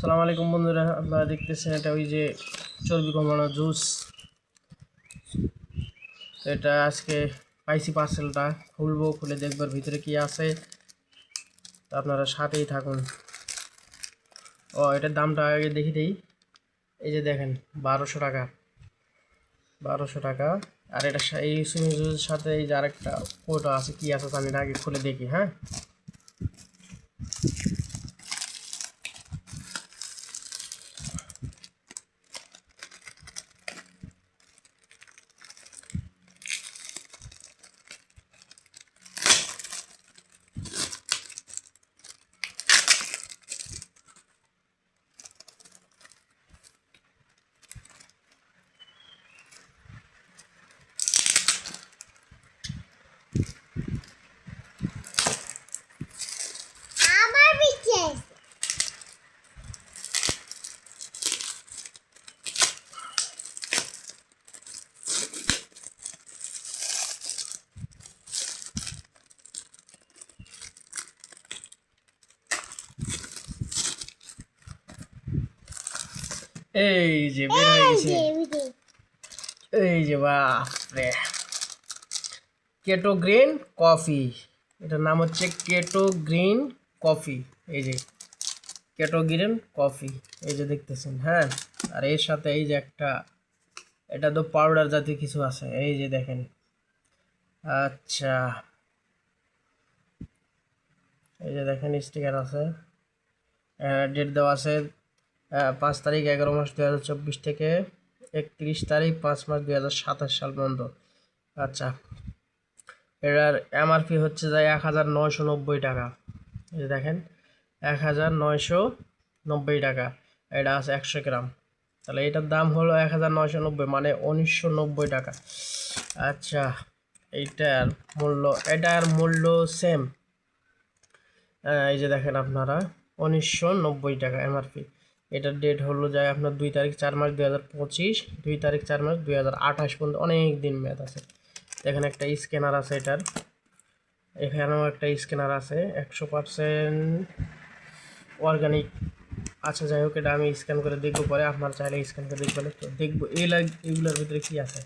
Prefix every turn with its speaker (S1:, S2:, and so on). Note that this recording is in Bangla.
S1: আসসালামু আলাইকুম বন্ধুরা, আপনারা দেখতেছেন এটা ওই যে চর্বি কমানো জুস। তো এটা আজকে পাইছি, পার্সেলটা খুলবো, খুলে দেখবার ভিতরে কি আছে। তো আপনারা সাথেই থাকুন। এটার দামটা আগে দেখি দিই। এই যে দেখেন 1200 টাকা, 1200 টাকা। আর এটা এই সুইমিং জুসের সাথে এই যে আরেকটা কোটা আছে, কি আছে জানি না, আগে খুলে দেখি। হ্যাঁ, এই যে বের হয়ে গেছে। এই যে বাপরে, কেটো গ্রিন কফি। এটার নাম হচ্ছে কেটো গ্রিন কফি। এই যে কেটো গ্রিন কফি, এই যে দেখতেছেন। হ্যাঁ, আর এর সাথে এই যে একটা, এটা তো পাউডার জাতীয় কিছু আছে, এই যে দেখেন। আচ্ছা, এই যে দেখেন স্টিকার আছে, ডেট দেওয়া আছে 5 তারিখ 11 মাস 2024 থেকে 31 তারিখ 5 মাস 2027 সাল পর্যন্ত। আচ্ছা, এটার এমআরপি হচ্ছে যায় 1990 টাকা। এই যে দেখেন 1990 টাকা। এটা আছে 100 গ্রাম, তাহলে এটার দাম হলো 1990, মানে 1990 টাকা। আচ্ছা, এটার মূল্য সেম। এই যে দেখেন আপনারা 1990 টাকা এমআরপি। এটার ডেট হলো যায় আপনার 2 তারিখ 4 মাস 2025, 2 তারিখ 4 মাস 2028 পর্যন্ত, অনেক দিন মেয়াদ আছে। দেখেন একটা স্ক্যানার আছে এটার, এখানেও একটা স্ক্যানার আছে, 100% অর্গানিক। আচ্ছা যাই হোক, এটা আমি স্ক্যান করে দেখবো পরে, আপনার চাইলে স্ক্যান করে দেখবেন। তো দেখবো এগুলোর ভিতরে কি আছে।